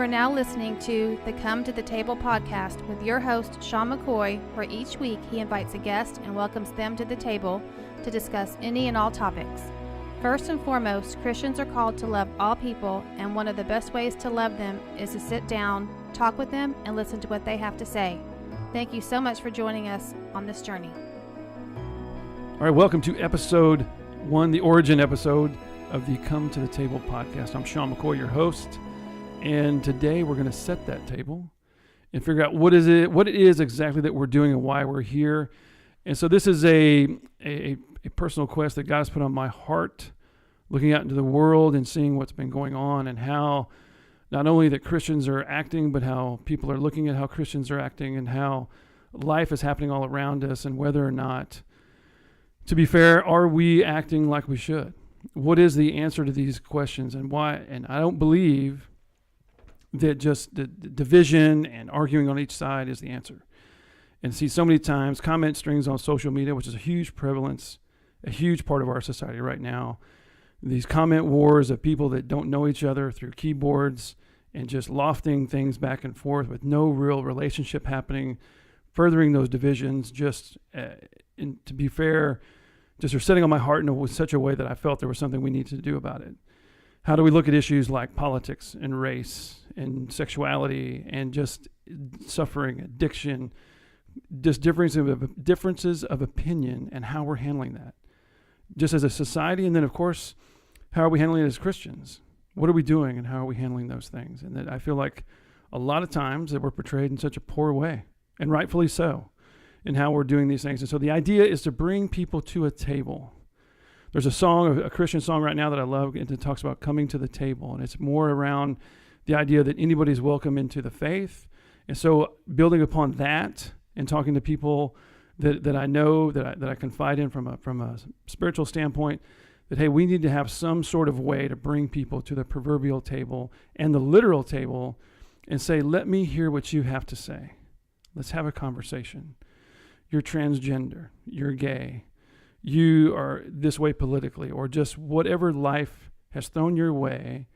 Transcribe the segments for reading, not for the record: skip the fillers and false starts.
are now listening to the Come to the Table podcast with your host, Sean McCoy, where each week he invites a guest and welcomes them to the table to discuss any and all topics. First and foremost, Christians are called to love all people, and one of the best ways to love them is to sit down, talk with them, and listen to what they have to say. Thank you so much for joining us on this journey. All right, welcome to episode 1, the origin episode of the Come to the Table podcast. I'm Sean McCoy, your host, and today we're going to set that table and figure out what it is exactly that we're doing and why we're here. And so this is a personal quest that God has put on my heart, looking out into the world and seeing what's been going on and how not only that Christians are acting, but how people are looking at how Christians are acting and how life is happening all around us, and whether or not, to be fair, are we acting like we should? What is the answer to these questions, and why? And I don't believe that just the division and arguing on each side is the answer. And see, so many times comment strings on social media, which is a huge prevalence, a huge part of our society right now. These comment wars of people that don't know each other through keyboards and just lofting things back and forth with no real relationship happening, furthering those divisions. Just, and to be fair, just are setting on my heart in such a way that I felt there was something we needed to do about it. How do we look at issues like politics and race and sexuality and just suffering, addiction, just differences of opinion, and how we're handling that just as a society? And then, of course, how are we handling it as Christians? What are we doing and how are we handling those things? And that I feel like a lot of times that we're portrayed in such a poor way, and rightfully so, in how we're doing these things. And so the idea is to bring people to a table. There's a song, a Christian song right now that I love, and it talks about coming to the table. And it's more around the idea that anybody's welcome into the faith. And so building upon that and talking to people that I know, that I confide in from a spiritual standpoint, that, hey, we need to have some sort of way to bring people to the proverbial table and the literal table and say, let me hear what you have to say. Let's have a conversation. You're transgender, you're gay, you are this way politically, or just whatever life has thrown your way.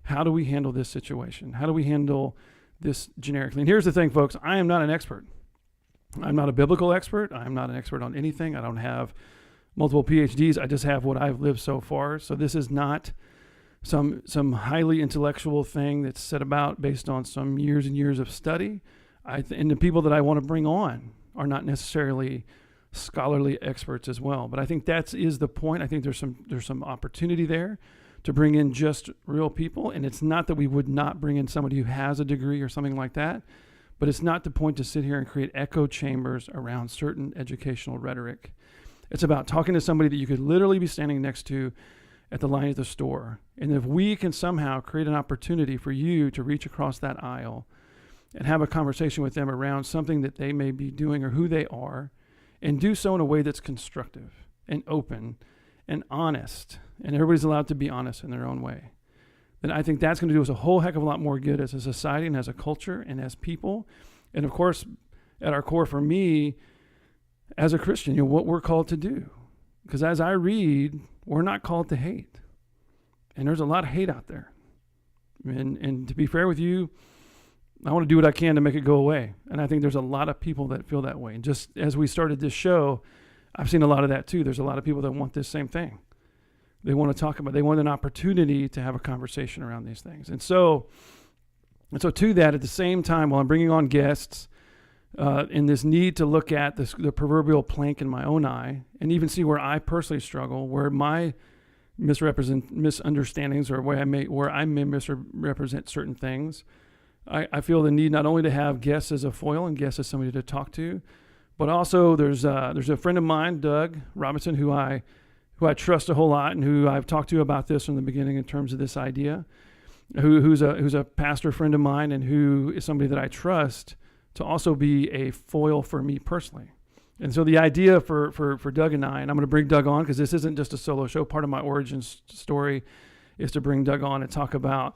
How do we handle this situation? How do we handle this generically? And here's the thing, folks, I am not an expert. I'm not a biblical expert. I'm not an expert on anything. I don't have multiple PhDs. I just have what I've lived so far. So this is not some highly intellectual thing that's set about based on some years and years of study. And the people that I want to bring on are not necessarily scholarly experts as well. But I think that is the point. I think there's some opportunity there to bring in just real people. And it's not that we would not bring in somebody who has a degree or something like that, but it's not the point to sit here and create echo chambers around certain educational rhetoric. It's about talking to somebody that you could literally be standing next to at the line at the store. And if we can somehow create an opportunity for you to reach across that aisle and have a conversation with them around something that they may be doing or who they are, and do so in a way that's constructive and open and honest, and everybody's allowed to be honest in their own way, then I think that's going to do us a whole heck of a lot more good as a society and as a culture and as people. And of course, at our core, for me, as a Christian, what we're called to do. Because as I read, we're not called to hate. And there's a lot of hate out there. And to be fair with you, I want to do what I can to make it go away. And I think there's a lot of people that feel that way. And just as we started this show, I've seen a lot of that too. There's a lot of people that want this same thing. They want to talk about, they want an opportunity to have a conversation around these things. And so to that, at the same time, while I'm bringing on guests, in this need to look at the proverbial plank in my own eye and even see where I personally struggle, where my misunderstandings or where I may misrepresent certain things, I feel the need not only to have guests as a foil and guests as somebody to talk to, but also there's a friend of mine, Doug Robinson, who I trust a whole lot and who I've talked to about this from the beginning in terms of this idea, who's a pastor friend of mine and who is somebody that I trust to also be a foil for me personally. And so the idea for Doug and I'm going to bring Doug on because this isn't just a solo show. Part of my origin story is to bring Doug on and talk about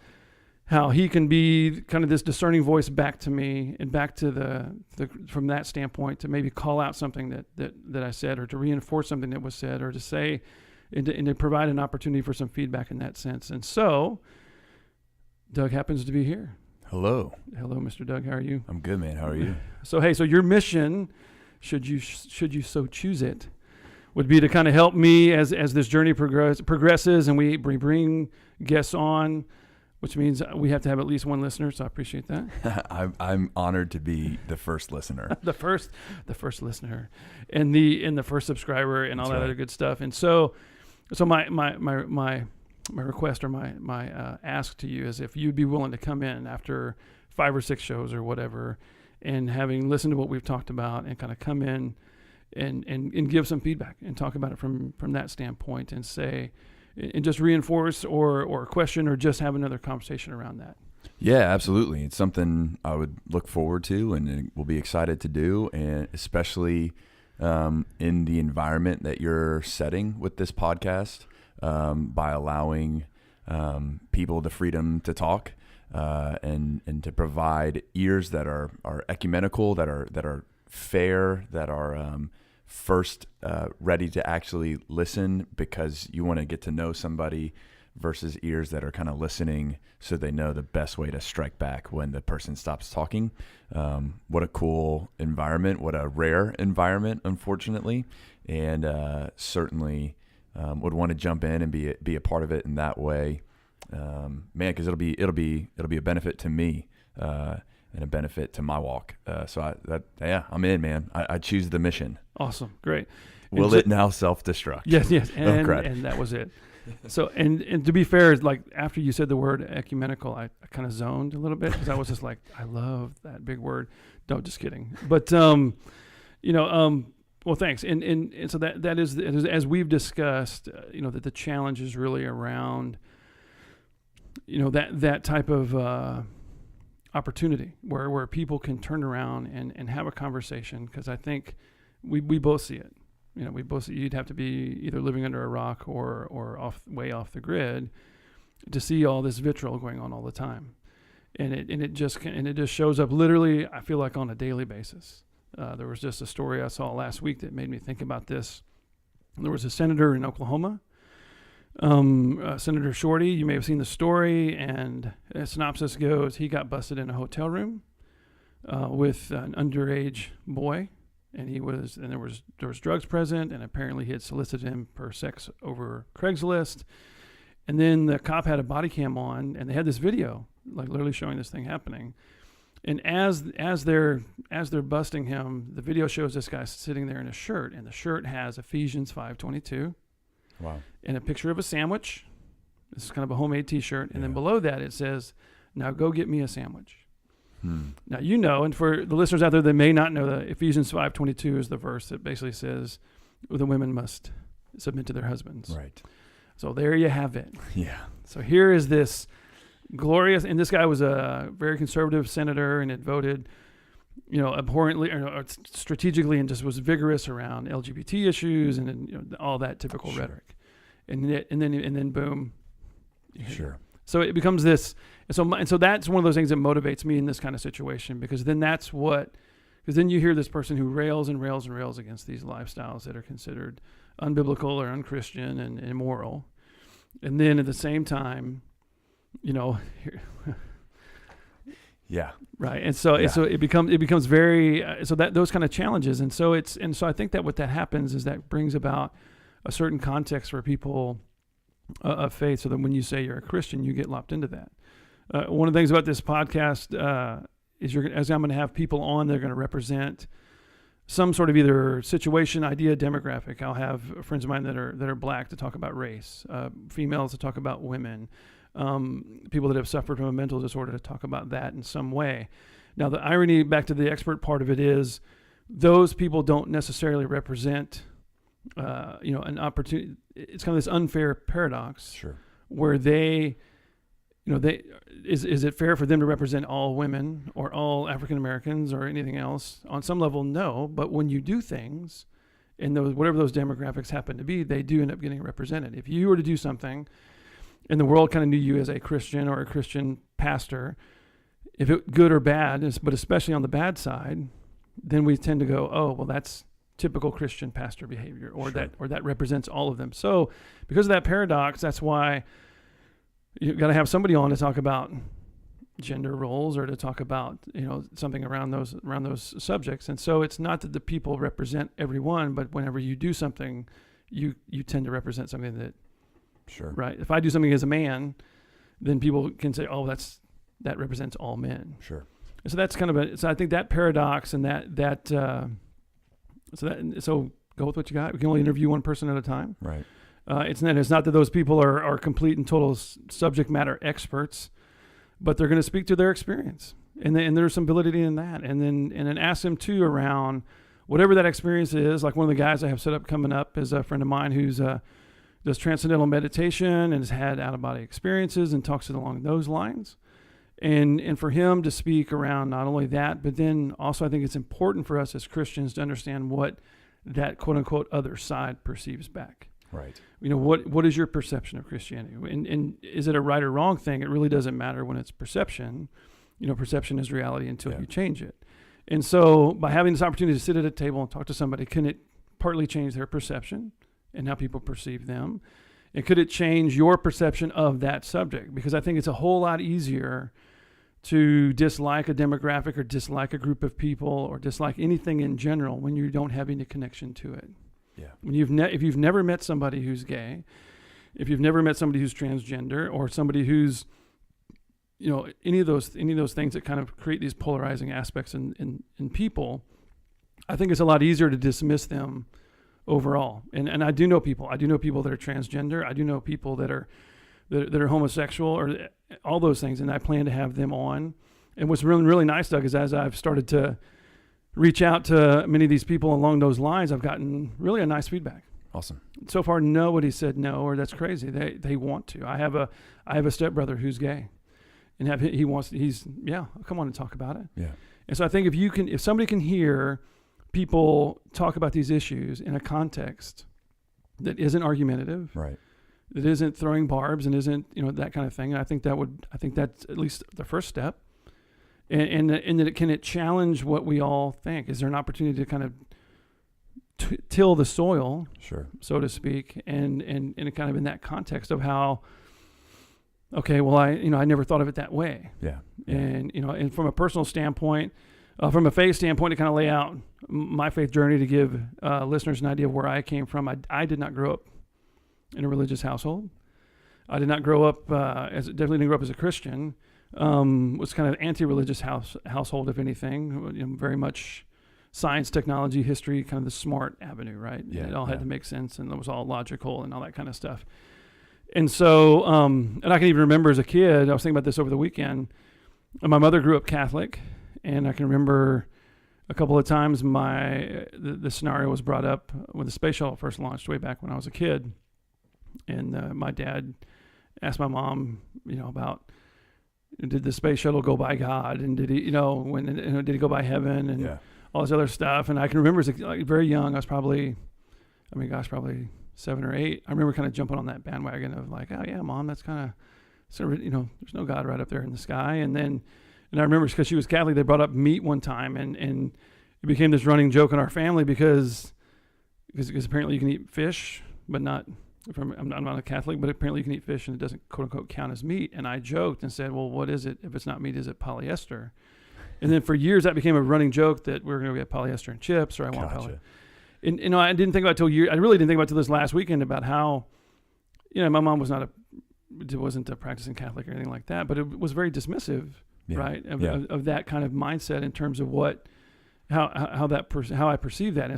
how he can be kind of this discerning voice back to me and back to the from that standpoint to maybe call out something that I said, or to reinforce something that was said, or to say and to provide an opportunity for some feedback in that sense. And so Doug happens to be here. Hello. Hello, Mr. Doug. How are you? I'm good, man. How are you? So your mission, should you so choose it, would be to kind of help me as this journey progresses, and we bring guests on, which means we have to have at least one listener. So I appreciate that. I'm honored to be the first listener. the first listener, and the first subscriber, and all that other good stuff. And so my request or my ask to you is if you'd be willing to come in after 5 or 6 shows or whatever, and having listened to what we've talked about, and kind of come in and give some feedback and talk about it from that standpoint, and say, and just reinforce or question or just have another conversation around that. Yeah, absolutely. It's something I would look forward to and will be excited to do, and especially in the environment that you're setting with this podcast, by allowing people the freedom to talk and to provide ears that are ecumenical, that are fair, that are first ready to actually listen because you want to get to know somebody, versus ears that are kind of listening so they know the best way to strike back when the person stops talking. What a cool environment, what a rare environment, unfortunately, and certainly would want to jump in and be a part of it in that way, man, because it'll be a benefit to me and a benefit to my walk. So I'm in, man. I choose the mission. Awesome, great. Will it now self-destruct? Yes, and that was it. So, and to be fair, like after you said the word ecumenical, I kind of zoned a little bit because I was just like, I love that big word. No, just kidding. But well, thanks. And so that is, as we've discussed, that the challenge is really around, that type of opportunity where people can turn around and have a conversation, because I think we both see it. We both see you'd have to be either living under a rock or way off the grid to see all this vitriol going on all the time, and it just shows up literally, I feel like, on a daily basis. There was just a story I saw last week that made me think about this. There was a senator in Oklahoma, Senator Shorty. You may have seen the story, and a synopsis goes, he got busted in a hotel room with an underage boy. And there was drugs present, and apparently he had solicited him for sex over Craigslist. And then the cop had a body cam on, and they had this video, like literally showing this thing happening. And as they're busting him, the video shows this guy sitting there in a shirt, and the shirt has Ephesians 5:22. Wow. And a picture of a sandwich. This is kind of a homemade T-shirt, and then below that it says, "Now go get me a sandwich." Now, and for the listeners out there that may not know, that Ephesians 5:22 is the verse that basically says the women must submit to their husbands. Right. So there you have it. Yeah. So here is this glorious, and this guy was a very conservative senator and had voted, abhorrently or strategically, and just was vigorous around LGBT issues and all that typical rhetoric. And then boom. Sure. So it becomes this, and so that's one of those things that motivates me in this kind of situation, because then then you hear this person who rails and rails and rails against these lifestyles that are considered unbiblical or unchristian and immoral, and then at the same time, yeah, right, and so it becomes very so that those kind of challenges, and so I think that what that happens is that brings about a certain context for people of faith, so that when you say you're a Christian, you get lopped into that. One of the things about this podcast is as I'm going to have people on, they're going to represent some sort of either situation, idea, demographic. I'll have friends of mine that are black to talk about race, females to talk about women, people that have suffered from a mental disorder to talk about that in some way. Now, the irony, back to the expert part of it, is those people don't necessarily represent an opportunity. It's kind of this unfair paradox, sure, where is it fair for them to represent all women or all African Americans or anything else? On some level, no. But when you do things, and whatever those demographics happen to be, they do end up getting represented. If you were to do something, and the world kind of knew you as a Christian or a Christian pastor, if it good or bad, but especially on the bad side, then we tend to go, oh, well, that's typical Christian pastor behavior, or that represents all of them. So because of that paradox, that's why you got to have somebody on to talk about, gender roles or to talk about, something around those subjects. And so it's not that the people represent everyone, but whenever you do something, you tend to represent something that, Sure. right. If I do something as a man, then people can say, oh, that represents all men. Sure. So that's kind of so I think that paradox and so go with what you got. We can only interview one person at a time. Right. It's not that those people are complete and total subject matter experts, but they're going to speak to their experience, and there's some validity in that. And then ask them too around whatever that experience is. Like one of the guys I have set up coming up is a friend of mine who's does transcendental meditation and has had out of body experiences and talks it along those lines. And for him to speak around not only that, but then also I think it's important for us as Christians to understand what that quote unquote other side perceives back. Right. What is your perception of Christianity? And is it a right or wrong thing? It really doesn't matter when it's perception. Perception is reality until you change it. And so by having this opportunity to sit at a table and talk to somebody, can it partly change their perception and how people perceive them? And could it change your perception of that subject? Because I think it's a whole lot easier to dislike a demographic or dislike a group of people or dislike anything in general when you don't have any connection to it. Yeah. When if you've never met somebody who's gay, if you've never met somebody who's transgender or somebody who's, any of those things that kind of create these polarizing aspects in people, I think it's a lot easier to dismiss them overall. And I do know people. I do know people that are transgender. I do know people that are homosexual or all those things, and I plan to have them on. And what's really, really nice, Doug, is as I've started to reach out to many of these people along those lines, I've gotten really a nice feedback. Awesome. So far, nobody said no or that's crazy. They want to. I have a stepbrother who's gay, and he's come on and talk about it. Yeah. And so I think if somebody can hear people talk about these issues in a context that isn't argumentative, right, that isn't throwing barbs and isn't that kind of thing, I think that's at least the first step. And that can it challenge what we all think? Is there an opportunity to kind of till the soil, sure, so to speak, and kind of in that context of how, okay, well, I never thought of it that way. Yeah. And and from a personal standpoint, from a faith standpoint, to kind of lay out my faith journey to give listeners an idea of where I came from. I did not grow up in a religious household. I did not grow up definitely didn't grow up as a Christian. Was kind of anti-religious household, if anything. Very much science, technology, history, kind of the smart avenue, right? Yeah, it all had to make sense, and it was all logical and all that kind of stuff. And so, and I can even remember as a kid, I was thinking about this over the weekend. My mother grew up Catholic, and I can remember a couple of times the scenario was brought up when the space shuttle first launched way back when I was a kid, and my dad asked my mom, about, did the space shuttle go by God, and did he, did he go by heaven, and all this other stuff. And I can remember as very young, I was probably 7 or 8. I remember kind of jumping on that bandwagon of like, oh yeah, Mom, that's kind of, there's no God right up there in the sky. And I remember because she was Catholic, they brought up meat one time, and it became this running joke in our family because apparently you can eat fish, but not. I'm not a Catholic, but apparently you can eat fish and it doesn't quote unquote count as meat. And I joked and said, well, what is it? If it's not meat, is it polyester? And then for years that became a running joke that we're going to get polyester in chips, or I want polyester. And I didn't think about I really didn't think about till this last weekend about how, my mom wasn't a practicing Catholic or anything like that, but it was very dismissive, right? Of that kind of mindset in terms of how I perceive that.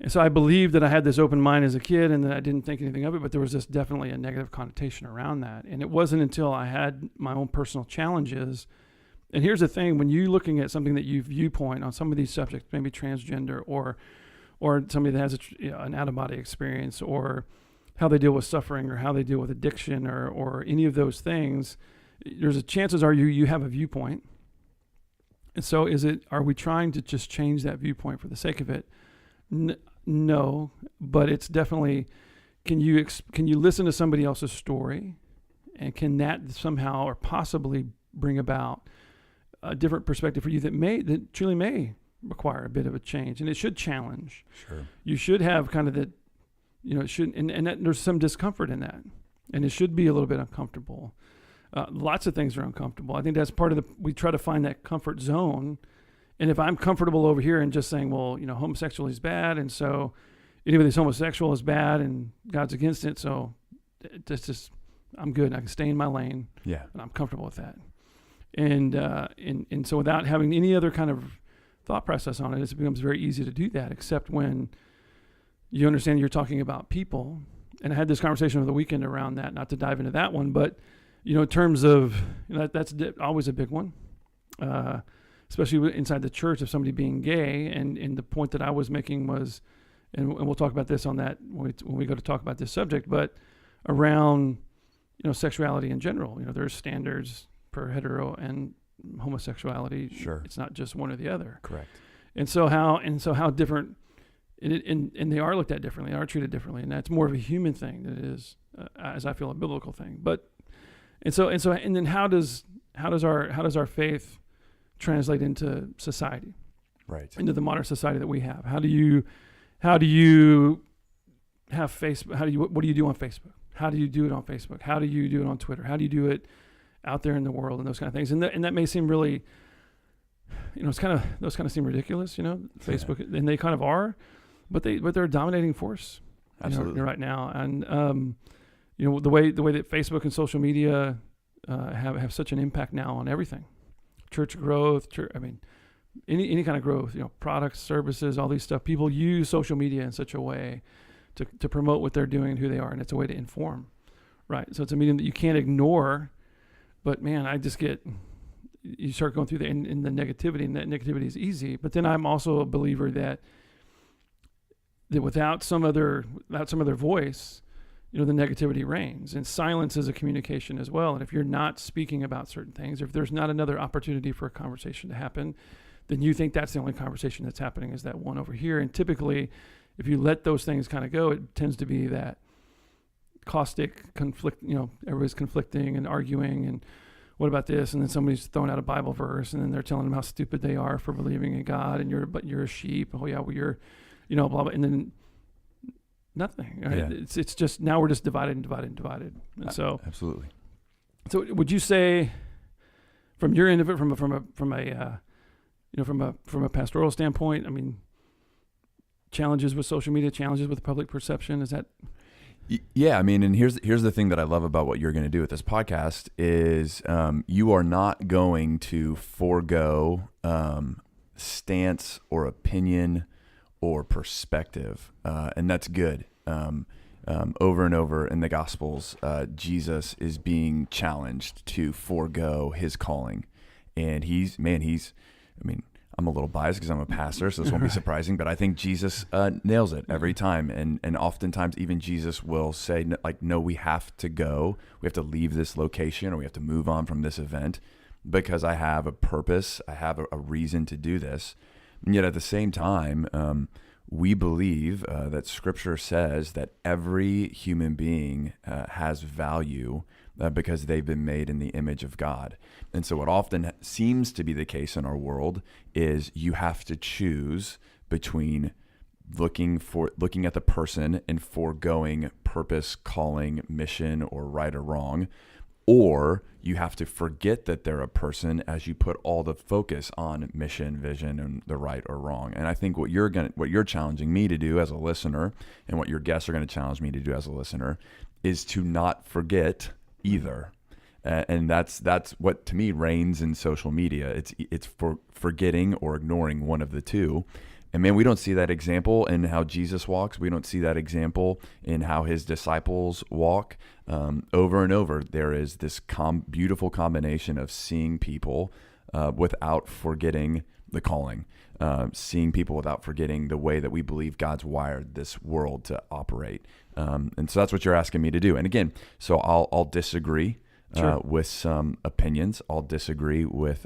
And so I believed that I had this open mind as a kid and that I didn't think anything of it, but there was just definitely a negative connotation around that. And it wasn't until I had my own personal challenges. And here's the thing, when you're looking at something that you viewpoint on some of these subjects, maybe transgender or somebody that has an out-of-body experience, or how they deal with suffering, or how they deal with addiction, or any of those things, chances are you have a viewpoint. And so are we trying to just change that viewpoint for the sake of it? No, but it's definitely, can you listen to somebody else's story, and can that somehow or possibly bring about a different perspective for you that truly may require a bit of a change, and it should challenge. Sure. You should have kind of it should, and that there's some discomfort in that, and it should be a little bit uncomfortable. Lots of things are uncomfortable. I think that's part of we try to find that comfort zone. And if I'm comfortable over here and just saying, well, homosexuality is bad, and so anybody that's homosexual is bad, and God's against it, so that's just, I'm good. I can stay in my lane. Yeah. And I'm comfortable with that. And so without having any other kind of thought process on it, it becomes very easy to do that, except when you understand you're talking about people. And I had this conversation over the weekend around that, not to dive into that one, but, in terms of, that's always a big one, especially inside the church, of somebody being gay. And the point that I was making was, and we'll talk about this on that when we go to talk about this subject, but around, sexuality in general. There's standards per hetero and homosexuality. Sure. It's not just one or the other. Correct. And so how different, and they are looked at differently, are treated differently, and that's more of a human thing than it is, as I feel, a biblical thing. But and then how does our faith translate into society? Right. Into the modern society that we have. How do you have Facebook? What do you do on Facebook? How do you do it on Facebook? How do you do it on Twitter? How do you do it out there in the world, and those kind of things? And that may seem really, those kind of seem ridiculous, Facebook, and they kind of are, but they're a dominating force. Absolutely. Right now. And the way that Facebook and social media have such an impact now on everything, church growth, any kind of growth, products, services, all these stuff. People use social media in such a way to promote what they're doing and who they are, and it's a way to inform, right? So it's a medium that you can't ignore. But man, you start going through in the negativity, and that negativity is easy. But then I'm also a believer that without some other voice, the negativity reigns, and silence is a communication as well. And if you're not speaking about certain things, or if there's not another opportunity for a conversation to happen, then you think that's the only conversation that's happening, is that one over here. And typically, if you let those things kind of go, it tends to be that caustic conflict. Everybody's conflicting and arguing, and what about this? And then somebody's throwing out a Bible verse, and then they're telling them how stupid they are for believing in God, and you're a sheep. Oh yeah, well you're, blah blah. And then nothing. Right? Yeah. It's just, now we're just divided. And so absolutely. So would you say, from your end of it, from a pastoral standpoint, challenges with social media, challenges with public perception, is that? Yeah, and here's the thing that I love about what you're going to do with this podcast is you are not going to forego stance or opinion or perspective, and that's good. Over and over in the Gospels, Jesus is being challenged to forego his calling, and I'm a little biased because I'm a pastor, so this won't be surprising, but I think Jesus nails it every time. And oftentimes even Jesus will say, no, we have to go. We have to leave this location, or we have to move on from this event because I have a purpose. I have a reason to do this. And yet at the same time, we believe that Scripture says that every human being has value because they've been made in the image of God. And so what often seems to be the case in our world is you have to choose between looking at the person and foregoing purpose, calling, mission, or right or wrong, or you have to forget that they're a person as you put all the focus on mission, vision, and the right or wrong. And I think what you're challenging me to do as a listener, and what your guests are going to challenge me to do as a listener, is to not forget either. And that's what to me reigns in social media. It's for forgetting or ignoring one of the two. And man, we don't see that example in how Jesus walks. We don't see that example in how his disciples walk. Over and over, there is this beautiful combination of seeing people without forgetting the calling, seeing people without forgetting the way that we believe God's wired this world to operate. And so that's what you're asking me to do. And again, so I'll disagree. Sure. With some opinions. I'll disagree with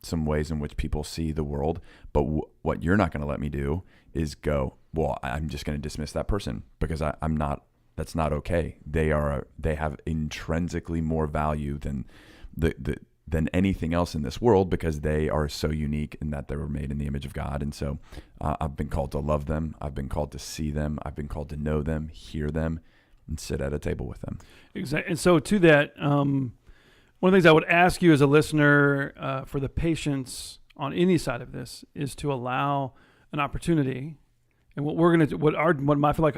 some ways in which people see the world. But what you're not going to let me do is go, well, I'm just going to dismiss that person because I'm not. That's not okay. They have intrinsically more value than than anything else in this world because they are so unique in that they were made in the image of God. And so I've been called to love them. I've been called to see them. I've been called to know them, hear them, and sit at a table with them. Exactly. And so to that, One of the things I would ask you as a listener for the patience on any side of this is to allow an opportunity. And what we're going to, what I feel like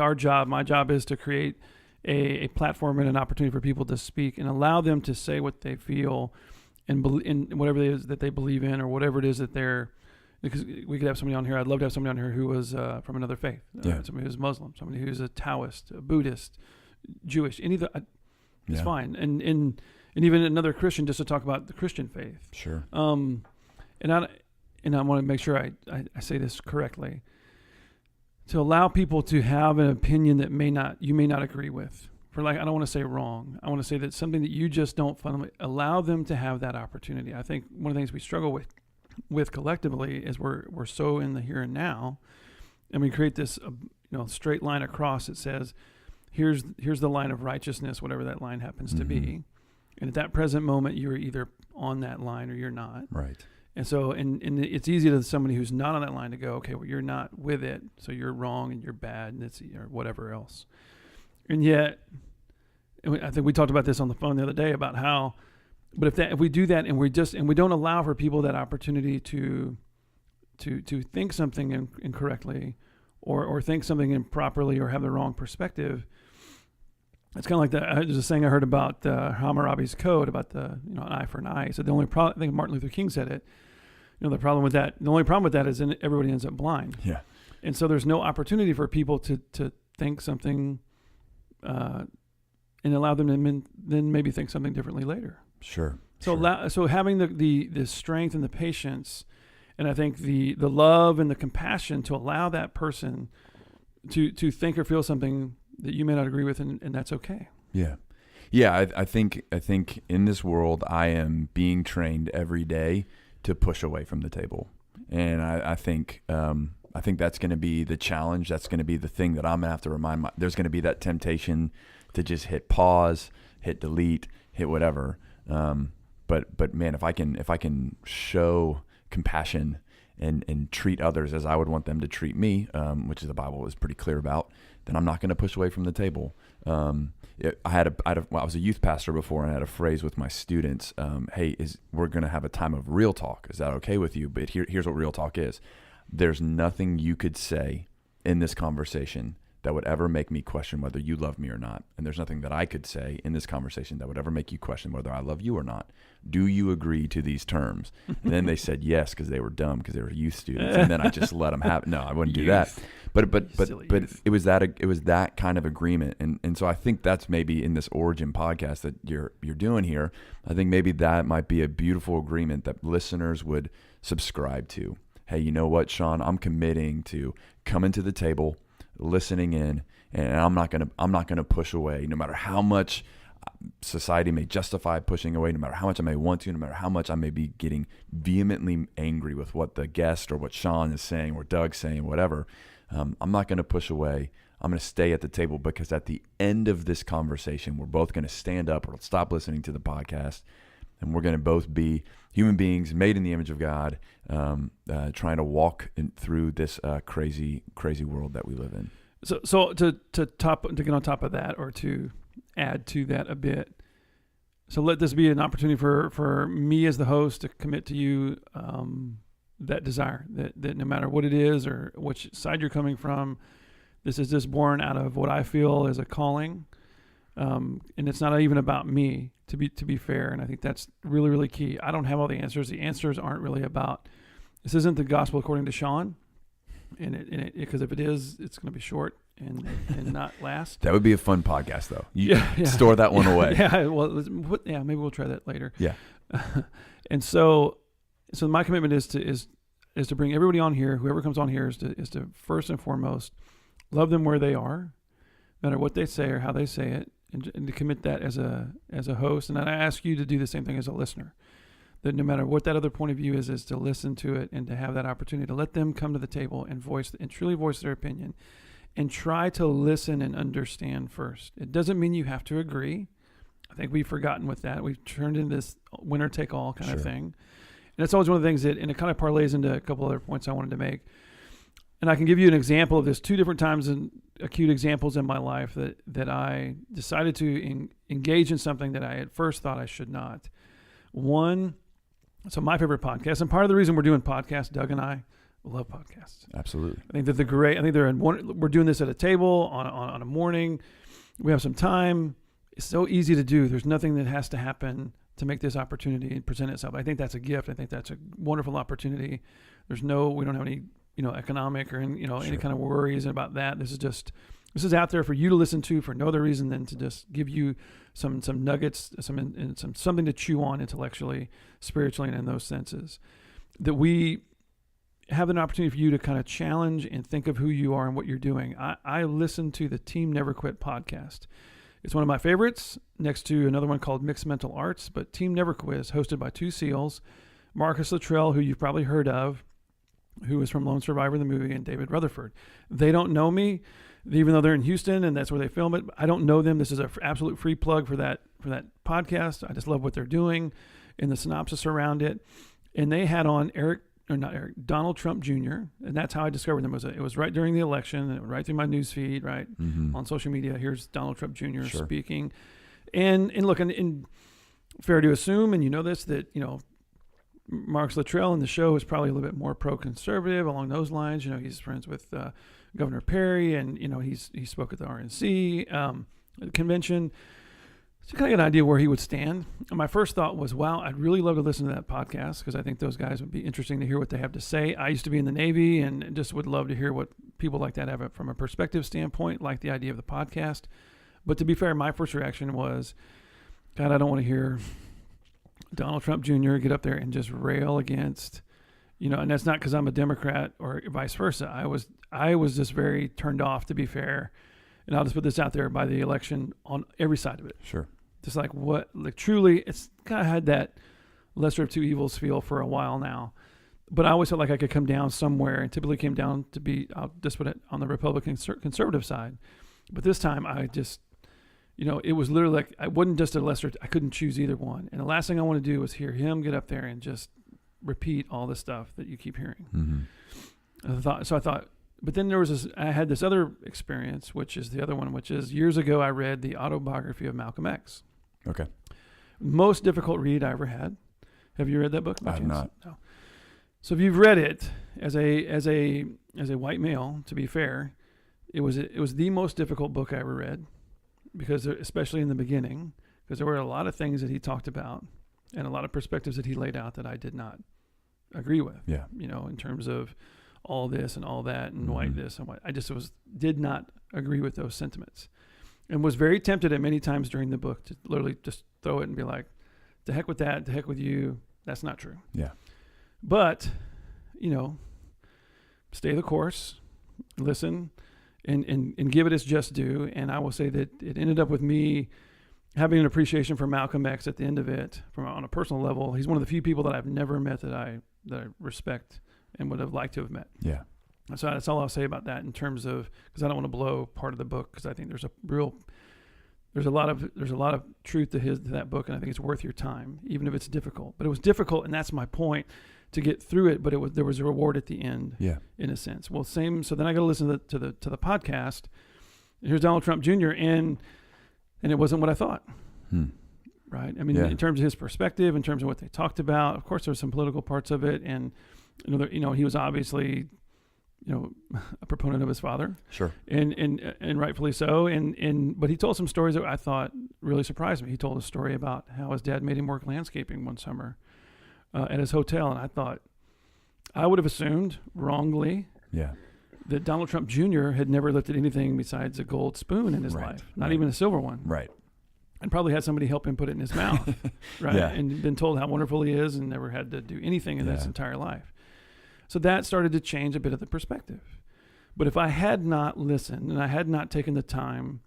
my job is to create a platform and an opportunity for people to speak and allow them to say what they feel and in whatever it is that they believe in or whatever it is that they're, because we could have somebody on here. I'd love to have somebody on here who was from another faith. Somebody who's Muslim, somebody who's a Taoist, a Buddhist, Jewish, any of the, it's fine. And even another Christian, just to talk about the Christian faith. Sure. And I want to make sure I say this correctly. To allow people to have an opinion that you may not agree with. I don't want to say wrong. I want to say that something that you just don't fundamentally allow them to have that opportunity. I think one of the things we struggle with collectively is we're so in the here and now, and we create this straight line across that says here's the line of righteousness, whatever that line happens to be, and at that present moment you're either on that line or you're not. Right. And so and it's easy to somebody who's not on that line to go, okay, well, you're not with it, so you're wrong and you're bad and it's or whatever else. And yet, I think we talked about this on the phone the other day about how, but if we do that and we don't allow for people that opportunity to think something incorrectly or think something improperly or have the wrong perspective, it's kind of like there's a saying I heard about Hammurabi's code about the an eye for an eye. He said the only problem, I think Martin Luther King said it. The only problem with that is everybody ends up blind. Yeah. And so there's no opportunity for people to think something, and allow them to then maybe think something differently later. Sure. So having the strength and the patience, and I think the love and the compassion to allow that person to think or feel something that you may not agree with, and that's okay. Yeah. Yeah. I think in this world, I am being trained every day to push away from the table. And I think that's going to be the challenge. That's going to be the thing that I'm going to have to remind there's going to be that temptation to just hit pause, hit delete, hit whatever. But man, if I can show compassion and treat others as I would want them to treat me, which the Bible is pretty clear about, then I'm not going to push away from the table. I was a youth pastor before, and I had a phrase with my students. Hey, we're going to have a time of real talk. Is that okay with you? But here's what real talk is. There's nothing you could say in this conversation that would ever make me question whether you love me or not. And there's nothing that I could say in this conversation that would ever make you question whether I love you or not. Do you agree to these terms? And then they said yes, because they were dumb, because they were youth students. And then I just let them have. No, I wouldn't do that. But it was that kind of agreement. And so I think that's maybe in this Origin podcast that you're doing here. I think maybe that might be a beautiful agreement that listeners would subscribe to. Hey, you know what, Sean? I'm committing to coming to the table, listening in, and I'm not gonna push away, no matter how much society may justify pushing away, no matter how much I may want to, no matter how much I may be getting vehemently angry with what the guest or what Sean is saying or Doug's saying, whatever. I'm not going to push away. I'm going to stay at the table, because at the end of this conversation, we're both going to stand up or stop listening to the podcast, and we're going to both be human beings made in the image of God, trying to walk through this crazy world that we live in. So to get on top of that, or to add to that a bit, so let this be an opportunity for me as the host to commit to you that desire, that no matter what it is or which side you're coming from, this is just born out of what I feel is a calling, and it's not even about me, to be fair. And I think that's really, really key. I don't have all the answers. The answers aren't really about. This isn't the gospel according to Sean, because if it is, it's going to be short and not last. That would be a fun podcast, though. Yeah. Store that one away. Yeah. Well, maybe we'll try that later. Yeah. And so my commitment is to bring everybody on here. Whoever comes on here is to first and foremost love them where they are, no matter what they say or how they say it, and to commit that as a host. And I ask you to do the same thing as a listener. That no matter what that other point of view is to listen to it and to have that opportunity to let them come to the table and truly voice their opinion, and try to listen and understand first. It doesn't mean you have to agree. I think we've forgotten with that. We've turned into this winner take all kind of thing. And that's always one of the things and it kind of parlays into a couple other points I wanted to make. And I can give you an example of this 2 different times, in acute examples in my life that I decided to engage in something that I at first thought I should not. One, so my favorite podcast, and part of the reason we're doing podcasts, Doug and I love podcasts. Absolutely. I think that they're great. I think we're doing this at a table on a morning. We have some time. It's so easy to do. There's nothing that has to happen to make this opportunity present itself. I think that's a gift. I think that's a wonderful opportunity. We don't have any, economic or any kind of worries about that. This is out there for you to listen to for no other reason than to just give you some nuggets, something to chew on intellectually, spiritually, and in those senses. That we have an opportunity for you to kind of challenge and think of who you are and what you're doing. I listen to the Team Never Quit podcast. It's one of my favorites, next to another one called Mixed Mental Arts. But Team Never Quit is hosted by two SEALs, Marcus Luttrell, who you've probably heard of, who is from Lone Survivor, the movie, and David Rutherford. They don't know me, even though they're in Houston and that's where they film it. I don't know them. This is an absolute free plug for that podcast. I just love what they're doing and the synopsis around it. And they had on Donald Trump Jr., and that's how I discovered them. It was right during the election, and it went right through my news feed, right, on social media. Here's Donald Trump Jr. speaking. And look, and fair to assume, and you know this, that, Marcus Luttrell in the show is probably a little bit more pro-conservative along those lines. He's friends with Governor Perry, and, he spoke at the RNC convention. So kind of get an idea where he would stand. And my first thought was, wow, I'd really love to listen to that podcast because I think those guys would be interesting to hear what they have to say. I used to be in the Navy and just would love to hear what people like that have from a perspective standpoint, like the idea of the podcast. But to be fair, my first reaction was, God, I don't want to hear Donald Trump Jr. get up there and just rail against, and that's not because I'm a Democrat or vice versa. I was just very turned off, to be fair. And I'll just put this out there, by the election on every side of it. Sure. Just truly, it's kind of had that lesser of two evils feel for a while now. But I always felt like I could come down somewhere, and typically came down to be, I'll just put it on the Republican conservative side. But this time I just, it was literally like, I wasn't just a lesser, I couldn't choose either one. And the last thing I want to do was hear him get up there and just repeat all the stuff that you keep hearing. Mm-hmm. I thought, but then I had this other experience, which is the other one, which is years ago I read the autobiography of Malcolm X. Okay. Most difficult read I ever had. Have you read that book? I have not. No. So if you've read it as a white male, to be fair, it was the most difficult book I ever read, because especially in the beginning, because there were a lot of things that he talked about and a lot of perspectives that he laid out that I did not agree with. Yeah. In terms of all this and all that and white this and white. I just did not agree with those sentiments, and was very tempted at many times during the book to literally just throw it and be like, to heck with that, to heck with you. That's not true. Yeah. But, stay the course, listen, and give it its just due. And I will say that it ended up with me having an appreciation for Malcolm X at the end of it, on a personal level. He's one of the few people that I've never met that I respect and would have liked to have met. Yeah. So that's all I'll say about that, in terms of, because I don't want to blow part of the book, because I think there's a lot of truth to that book, and I think it's worth your time, even if it's difficult. But it was difficult, and that's my point, to get through it. But there was a reward at the end. Yeah. In a sense. Well, same. So then I got to listen to the podcast. And here's Donald Trump Jr. and it wasn't what I thought. Right. I mean, in terms of his perspective, in terms of what they talked about. Of course, there's some political parts of it, and he was obviously, a proponent of his father. Sure. And rightfully so. But he told some stories that I thought really surprised me. He told a story about how his dad made him work landscaping one summer at his hotel. And I thought, I would have assumed wrongly that Donald Trump Jr. had never lifted anything besides a gold spoon in his life, not even a silver one. Right. And probably had somebody help him put it in his mouth. Right. Yeah. And been told how wonderful he is and never had to do anything in his entire life. So that started to change a bit of the perspective. But if I had not listened and I had not taken the time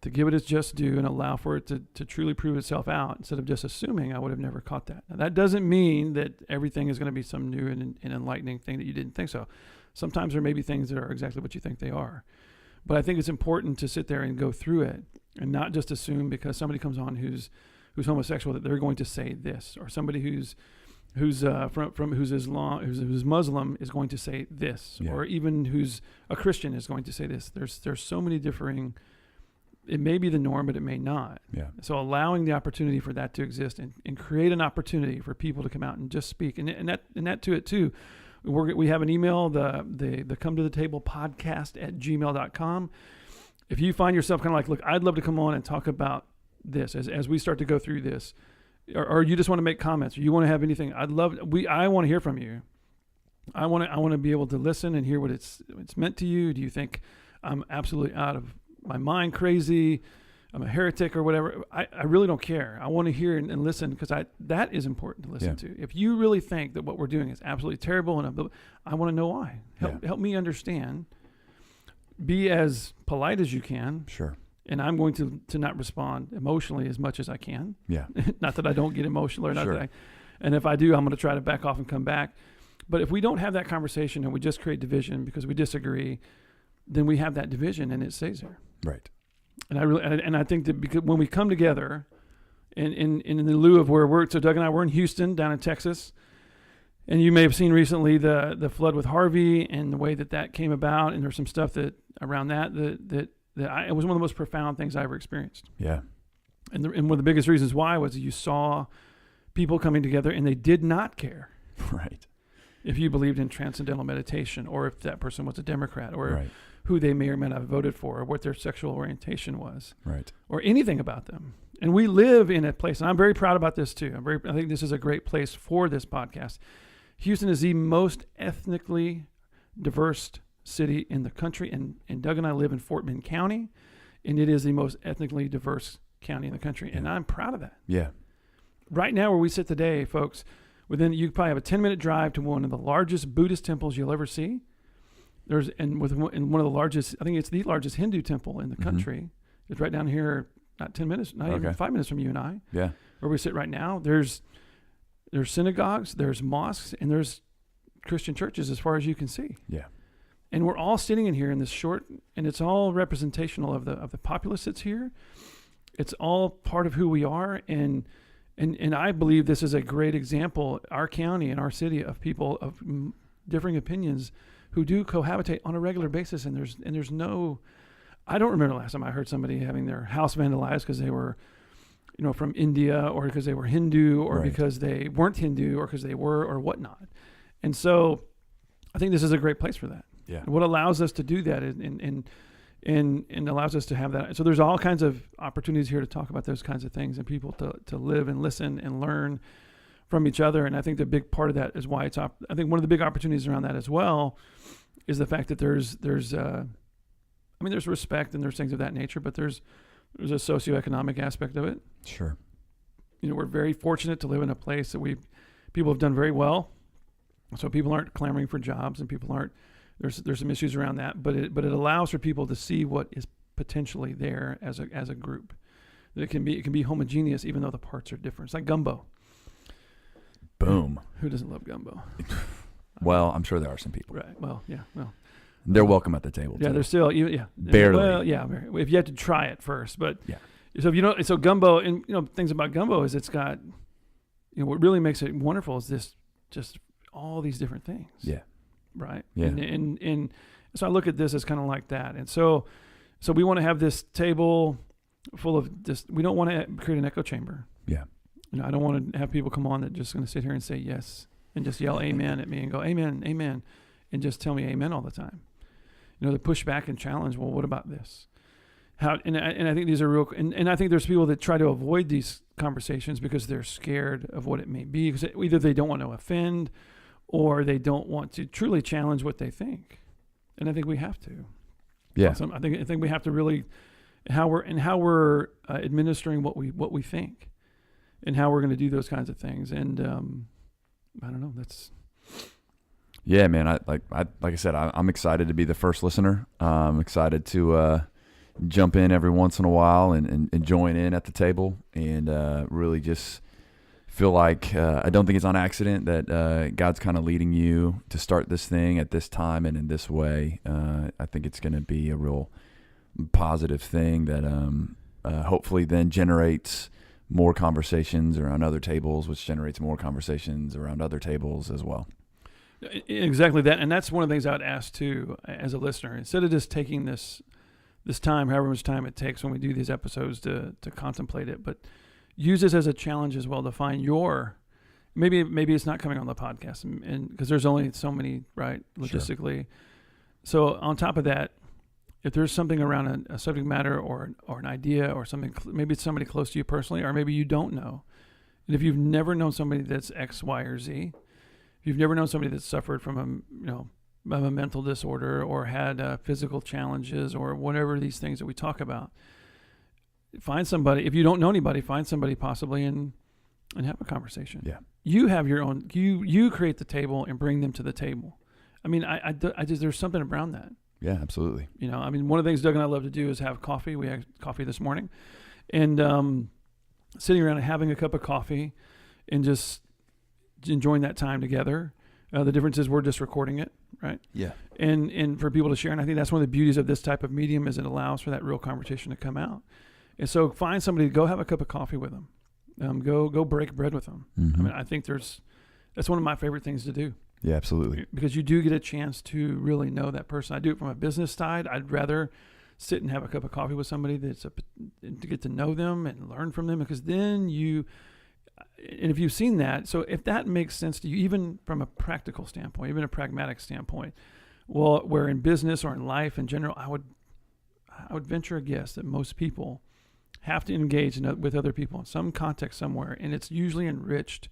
to give it its just due and allow for it to truly prove itself out, instead of just assuming, I would have never caught that. Now, that doesn't mean that everything is going to be some new and enlightening thing that you didn't think so. Sometimes there may be things that are exactly what you think they are. But I think it's important to sit there and go through it and not just assume because somebody comes on who's homosexual that they're going to say this, or somebody who's Muslim is going to say this, or even who's a Christian is going to say this. There's so many differing it may be the norm, but it may not. Yeah. So allowing the opportunity for that to exist and create an opportunity for people to come out and just speak, and that to it too. We have an email, the come to the table podcast @gmail.com. If you find yourself kind of like, look, I'd love to come on and talk about this as we start to go through this, or you just want to make comments, or you want to have anything, I want to hear from you. I want to be able to listen and hear what it's meant to you. Do you think I'm absolutely out of my mind, crazy, I'm a heretic or whatever? I really don't care. I want to hear and listen, because that is important to listen to. If you really think that what we're doing is absolutely terrible, and I want to know why. Help me understand. Be as polite as you can. Sure. And I'm going to not respond emotionally as much as I can. Yeah. Not that I don't get emotional, or not Sure. that and if I do, I'm going to try to back off and come back. But if we don't have that conversation and we just create division because we disagree, then we have that division and it stays there. Right. And I think that because when we come together, in the lieu of where so Doug and I were in Houston, down in Texas, and you may have seen recently the flood with Harvey and the way that came about, and there's some stuff that around that it was one of the most profound things I ever experienced. Yeah. And one of the biggest reasons why was you saw people coming together and they did not care. Right. If you believed in transcendental meditation, or if that person was a Democrat, or Right. who they may or may not have voted for, or what their sexual orientation was, Right. or anything about them. And we live in a place, and I'm very proud about this too. I think this is a great place for this podcast. Houston is the most ethnically diverse city in the country, and Doug and I live in Fort Bend County, and it is the most ethnically diverse county in the country, and I'm proud of that. Yeah. Right now, where we sit today, folks, you probably have a 10-minute drive to one of the largest Buddhist temples you'll ever see. And one of the largest, I think it's the largest Hindu temple in the country. It's right down here, not 10 minutes, not even 5 minutes from you and I. Yeah. Where we sit right now. There's synagogues, there's mosques, and there's Christian churches as far as you can see. Yeah. And we're all sitting in here in this short, and it's all representational of the populace that's here. It's all part of who we are, and I believe this is a great example, our county and our city, of people of differing opinions who do cohabitate on a regular basis. And there's no, I don't remember the last time I heard somebody having their house vandalized because they were, from India, or because they were Hindu, or because they weren't Hindu, or because they were, or whatnot. And so I think this is a great place for that. Yeah. And what allows us to do that and allows us to have that. So there's all kinds of opportunities here to talk about those kinds of things, and people to live and listen and learn from each other. And I think the big part of that is why I think one of the big opportunities around that as well is the fact that there's respect and there's things of that nature, but there's a socioeconomic aspect of it. Sure. We're very fortunate to live in a place that people have done very well. So people aren't clamoring for jobs, and people aren't, there's some issues around that, but it allows for people to see what is potentially there as a group. That it can be homogeneous even though the parts are different. It's like gumbo. Boom. Who doesn't love gumbo? Well, I'm sure there are some people. Right. Well, yeah. Well, they're welcome at the table. Yeah, too. they're still Barely. Well, yeah. If you have to try it first, but yeah. So so gumbo, and things about gumbo is it's got, what really makes it wonderful is this just all these different things. Yeah. Right. Yeah. And so I look at this as kind of like that, and so we want to have this table full of this. We don't want to create an echo chamber. Yeah. I don't want to have people come on that just going to sit here and say yes and just yell amen at me and go amen, amen, and just tell me amen all the time. To push back and challenge. Well, what about this? And I think these are real. And I think there's people that try to avoid these conversations because they're scared of what it may be. Because either they don't want to offend, or they don't want to truly challenge what they think. And I think we have to. Yeah. So I think we have to really how we're administering what we think, and how we're going to do those kinds of things. And I don't know. That's. Yeah, man. Like I said, I'm excited to be the first listener. I'm excited to jump in every once in a while and join in at the table, and really just feel like I don't think it's on accident that God's kind of leading you to start this thing at this time and in this way. I think it's going to be a real positive thing that hopefully then generates more conversations around other tables, which generates more conversations around other tables as well. Exactly that. And that's one of the things I would ask too, as a listener, instead of just taking this this time, however much time it takes when we do these episodes to contemplate it, but use this as a challenge as well to find your, maybe it's not coming on the podcast, and because there's only so many, right, logistically. Sure. So on top of that, if there's something around a subject matter or an idea or something, maybe it's somebody close to you personally, or maybe you don't know. And if you've never known somebody that's X, Y, or Z, if you've never known somebody that's suffered from a mental disorder or had physical challenges or whatever these things that we talk about, find somebody. If you don't know anybody, find somebody possibly and have a conversation. Yeah. You have your own. You create the table and bring them to the table. I mean, I just there's something around that. Yeah, absolutely. I mean, one of the things Doug and I love to do is have coffee. We had coffee this morning, and sitting around and having a cup of coffee and just enjoying that time together. The difference is we're just recording it, right? Yeah. And for people to share. And I think that's one of the beauties of this type of medium is it allows for that real conversation to come out. And so find somebody to go have a cup of coffee with them. Go break bread with them. Mm-hmm. I mean, I think that's one of my favorite things to do. Yeah, absolutely. Because you do get a chance to really know that person. I do it from a business side. I'd rather sit and have a cup of coffee with somebody to get to know them and learn from them, because then and if you've seen that, so if that makes sense to you, even from a practical standpoint, even a pragmatic standpoint, well, where in business or in life in general, I would venture a guess that most people have to engage with other people in some context somewhere, and it's usually enriched,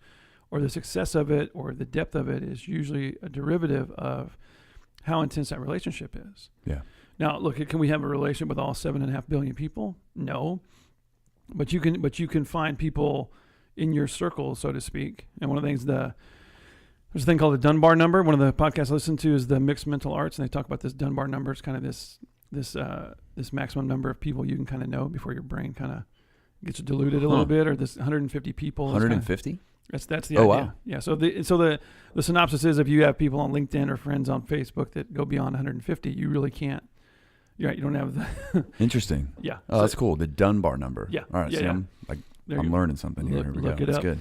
or the success of it or the depth of it is usually a derivative of how intense that relationship is. Yeah. Now, look, can we have a relationship with all 7.5 billion people? No, but you can find people in your circle, so to speak. And one of the things, there's a thing called the Dunbar number. One of the podcasts I listen to is the Mixed Mental Arts, and they talk about this Dunbar number. It's kind of this maximum number of people you can kind of know before your brain kind of gets diluted a little bit, or this 150 people. 150? That's the idea. Wow. Yeah. So the synopsis is, if you have people on LinkedIn or friends on Facebook that go beyond 150, you really can't. You don't have the. Interesting. Yeah. Oh, that's cool. The Dunbar number. Yeah. All right. Yeah, see, yeah. I'm learning something here. Here we look go. it That's up. good.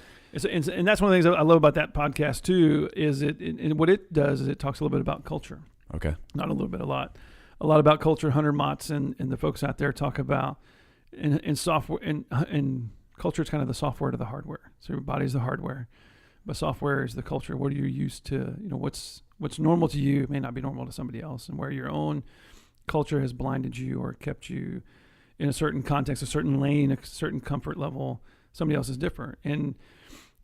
And that's one of the things I love about that podcast too. Is and what it does is it talks a little bit about culture. Okay. Not a little bit, a lot about culture. Hunter Motts and the folks out there talk about in software and culture is kind of the software to the hardware. So your body's the hardware, but software is the culture. What are you used to? What's normal to you may not be normal to somebody else, and where your own culture has blinded you or kept you in a certain context, a certain lane, a certain comfort level. Somebody else is different. And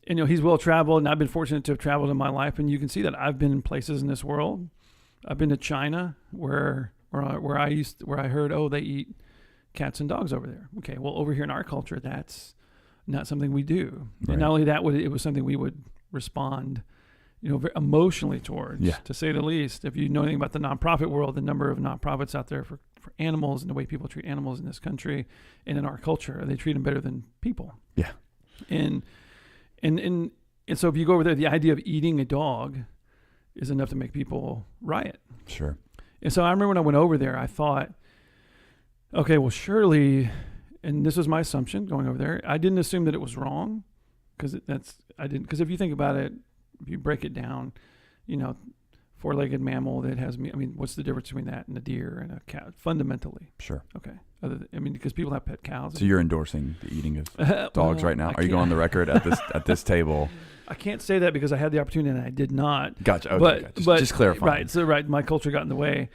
he's well traveled, and I've been fortunate to have traveled in my life, and you can see that I've been in places in this world. I've been to China where I heard, they eat cats and dogs over there. Okay, well, over here in our culture, that's not something we do. Right. And not only that, it was something we would respond, very emotionally towards, to say the least. If you know anything about the nonprofit world, the number of nonprofits out there for animals and the way people treat animals in this country and in our culture, they treat them better than people. Yeah. And so if you go over there, the idea of eating a dog is enough to make people riot. Sure. And so I remember when I went over there, I thought, okay, well, surely, and this was my assumption going over there, I didn't assume that it was wrong, because if you think about it, if you break it down, four-legged mammal that has what's the difference between that and a deer and a cat fundamentally? Sure. Okay. Because people have pet cows. So you're endorsing the eating of dogs right now? Are you going on the record at this table? I can't say that because I had the opportunity and I did not. Gotcha. Okay, but just clarifying. Right. So my culture got in the way.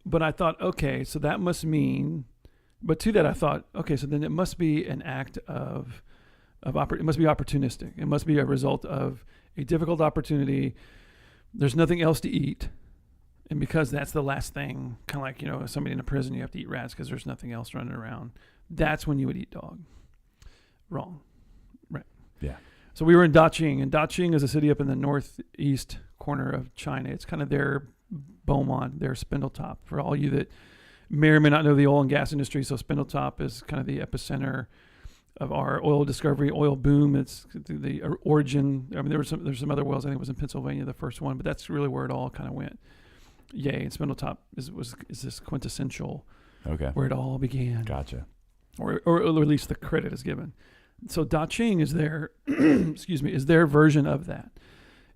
But I thought, okay, so that must mean. But to that, I thought, okay, so then it must be an act of it must be opportunistic. It must be a result of a difficult opportunity. There's nothing else to eat. And because that's the last thing, kind of like, somebody in a prison, you have to eat rats because there's nothing else running around. That's when you would eat dog. Wrong. Right. Yeah. So we were in Daqing, and Daqing is a city up in the northeast corner of China. It's kind of their Beaumont, their Spindletop. For all you that may or may not know the oil and gas industry, so Spindletop is kind of the epicenter of our oil discovery, oil boom. It's the origin. There's some other wells. I think it was in Pennsylvania, the first one, but that's really where it all kind of went. Yay! And Spindletop is this quintessential, where it all began. Gotcha. Or at least the credit is given. So Daqing is their, is their version of that.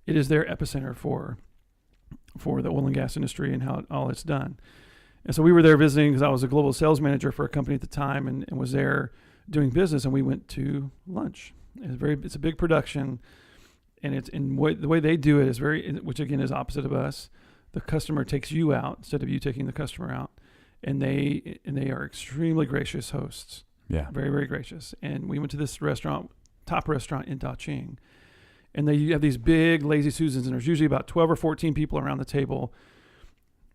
It is their epicenter for the oil and gas industry and how all it's done. And so we were there visiting because I was a global sales manager for a company at the time, and was there doing business. And we went to lunch. It's a big production, and the way they do it is which again is opposite of us. The customer takes you out instead of you taking the customer out, and they are extremely gracious hosts. Yeah, very, very gracious. And we went to this restaurant, top restaurant in Daqing, and they have these big lazy Susans, and there's usually about 12 or 14 people around the table.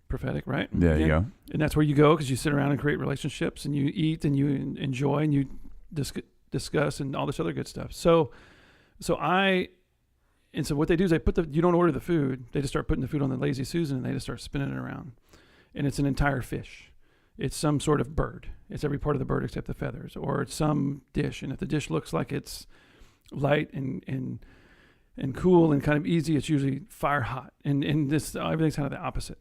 Prophetic, right? There you go. And that's where you go, because you sit around and create relationships, and you eat and you enjoy and you discuss and all this other good stuff. So what they do is you don't order the food. They just start putting the food on the lazy Susan, and they just start spinning it around. And it's an entire fish. It's some sort of bird. It's every part of the bird except the feathers, or it's some dish. And if the dish looks like it's light and cool and kind of easy, it's usually fire hot. And this everything's kind of the opposite.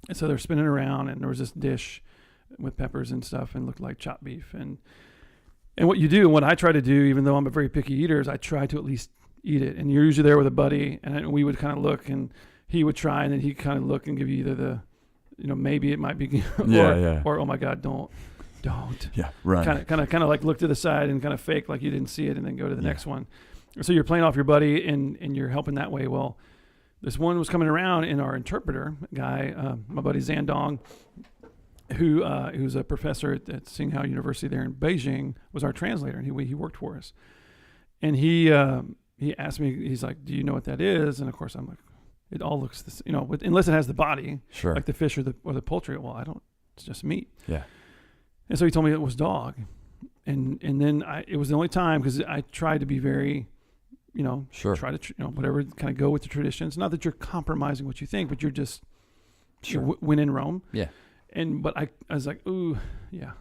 And so they're spinning around, and there was this dish with peppers and stuff, and looked like chopped beef. And what you do, and what I try to do, even though I'm a very picky eater, is I try to at least eat it. And you're usually there with a buddy, and we would kind of look, and he would try, and then he'd kind of look and give you either the, maybe it might be, or oh my God, don't. Yeah, run. Kind of like look to the side and kind of fake like you didn't see it, and then go to the next one. So you're playing off your buddy, and you're helping that way. Well, this one was coming around, and our interpreter guy, my buddy Zandong, who's a professor at Tsinghua University there in Beijing, was our translator, and he worked for us. And he asked me, he's like, "Do you know what that is?" And of course, I'm like, "It all looks this, unless it has the body, sure, like the fish or the poultry. Well, I don't. It's just meat." Yeah. And so he told me it was dog, and then it was the only time, because I tried to be very, sure, try to whatever, kind of go with the traditions. Not that you're compromising what you think, but you're just when in Rome. Yeah. But I was like, ooh, yeah.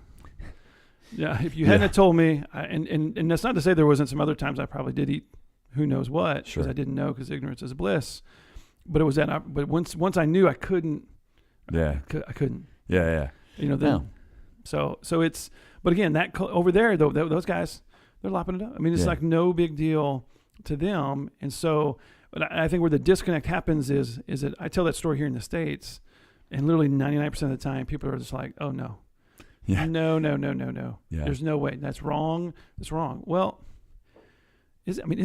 If you hadn't have told me, and that's not to say there wasn't some other times I probably did eat who knows what, because I didn't know, because ignorance is bliss. But it was that. But once I knew, I couldn't. Yeah. I couldn't. Yeah. Then. No. So it's. But again, that over there though, those guys, they're lopping it up. I mean, it's like no big deal to them. And so, but I think where the disconnect happens is that I tell that story here in the States, and literally 99% of the time, people are just like, "Oh no." Yeah. No. Yeah. There's no way. That's wrong. That's wrong. Well, is it?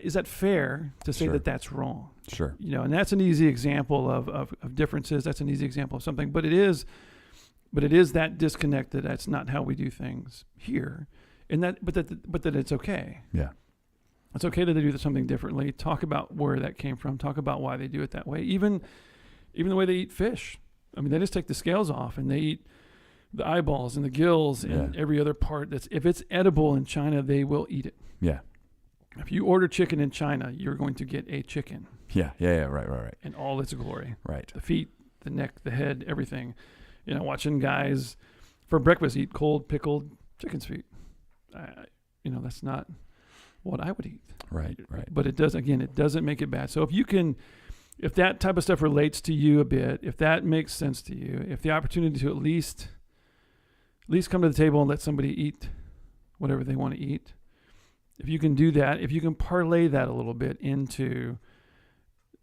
Is that fair to say that that's wrong? Sure. And that's an easy example of differences. That's an easy example of something. But it is that disconnect that's not how we do things here, and but that it's okay. Yeah. It's okay that they do something differently. Talk about where that came from. Talk about why they do it that way. Even the way they eat fish. I mean, they just take the scales off, and they eat the eyeballs and the gills and every other part. If it's edible in China, they will eat it. Yeah. If you order chicken in China, you're going to get a chicken. Yeah. Right. In all its glory. Right. The feet, the neck, the head, everything. Watching guys for breakfast eat cold pickled chicken's feet. That's not what I would eat. Right. But it doesn't make it bad. So if that type of stuff relates to you a bit, if that makes sense to you, if the opportunity to at least come to the table and let somebody eat whatever they want to eat, if you can do that, if you can parlay that a little bit into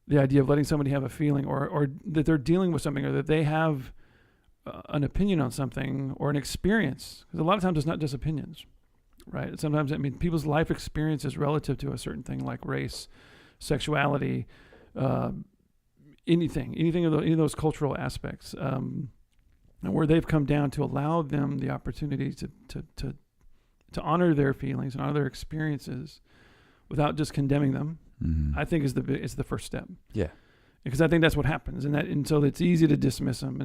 the idea of letting somebody have a feeling, or that they're dealing with something, or that they have an opinion on something, or an experience, because a lot of times it's not just opinions, right? Sometimes, people's life experience is relative to a certain thing, like race, sexuality, anything of any of those cultural aspects, and where they've come down to allow them the opportunity to honor their feelings and honor their experiences without just condemning them. Mm-hmm. I think is the first step. Yeah, because I think that's what happens, and so it's easy to dismiss them,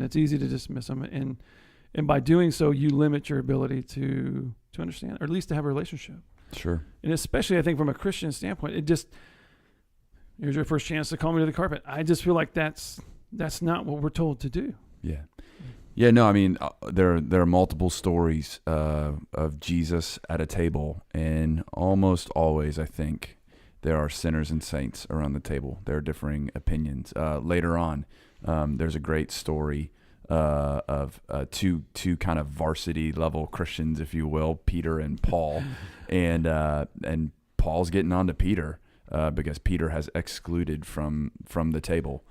and by doing so, you limit your ability to understand, or at least to have a relationship. Sure. And especially, I think, from a Christian standpoint, here's your first chance to call me to the carpet. I just feel like that's not what we're told to do. Yeah. Yeah, no, there are multiple stories of Jesus at a table, and almost always, I think, there are sinners and saints around the table. There are differing opinions. Later on, there's a great story of two kind of varsity level Christians, if you will, Peter and Paul, and Paul's getting on to Peter because Peter has excluded from the table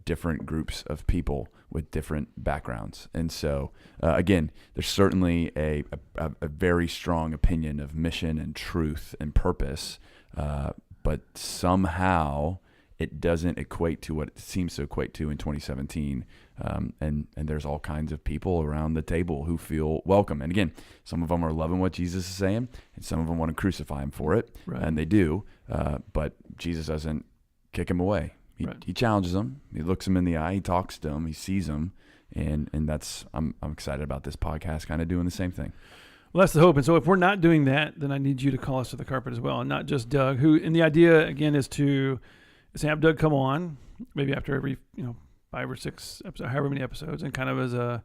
different groups of people with different backgrounds. And so, again, there's certainly a very strong opinion of mission and truth and purpose, but somehow it doesn't equate to what it seems to equate to in 2017. And there's all kinds of people around the table who feel welcome. And again, some of them are loving what Jesus is saying, and some of them want to crucify him for it, Right. and they do. But Jesus doesn't kick him away. He challenges them. He looks them in the eye. He talks to them. He sees them, and that's I'm excited about this podcast, kind of doing the same thing. Well, that's the hope. And so if we're not doing that, then I need you to call us to the carpet as well, and not just Doug. And the idea again is to have Doug come on, maybe after every 5 or 6 episodes, however many episodes, and kind of as a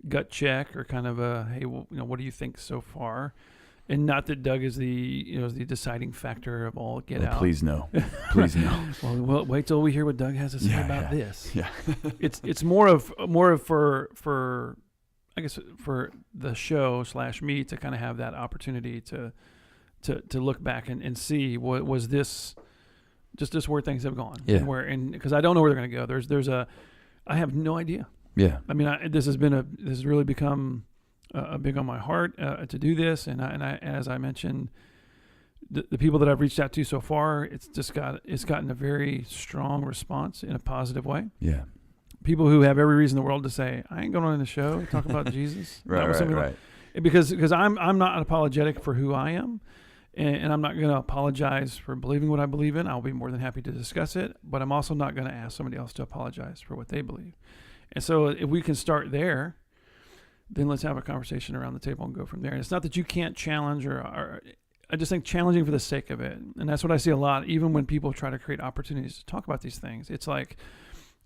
gut check or kind of a, hey, well, what do you think so far? And not that Doug is the deciding factor of all get out. Please no. Please no. Well, wait till we hear what Doug has to say about this. Yeah. It's more of for I guess for the show / me to kind of have that opportunity to look back and see what was this just where things have gone. Yeah. And because I don't know where they're going to go. I have no idea. Yeah. I mean, this has really become big on my heart to do this, and I as I mentioned, the people that I've reached out to so far, it's gotten a very strong response in a positive way. Yeah. People who have every reason in the world to say, I ain't going on the show talk about Jesus. Right. Because I'm not apologetic for who I am, and I'm not going to apologize for believing what I believe in. I'll be more than happy to discuss it, but I'm also not going to ask somebody else to apologize for what they believe. And so if we can start there, then let's have a conversation around the table and go from there. And it's not that you can't challenge or I just think challenging for the sake of it. And that's what I see a lot, even when people try to create opportunities to talk about these things. It's like,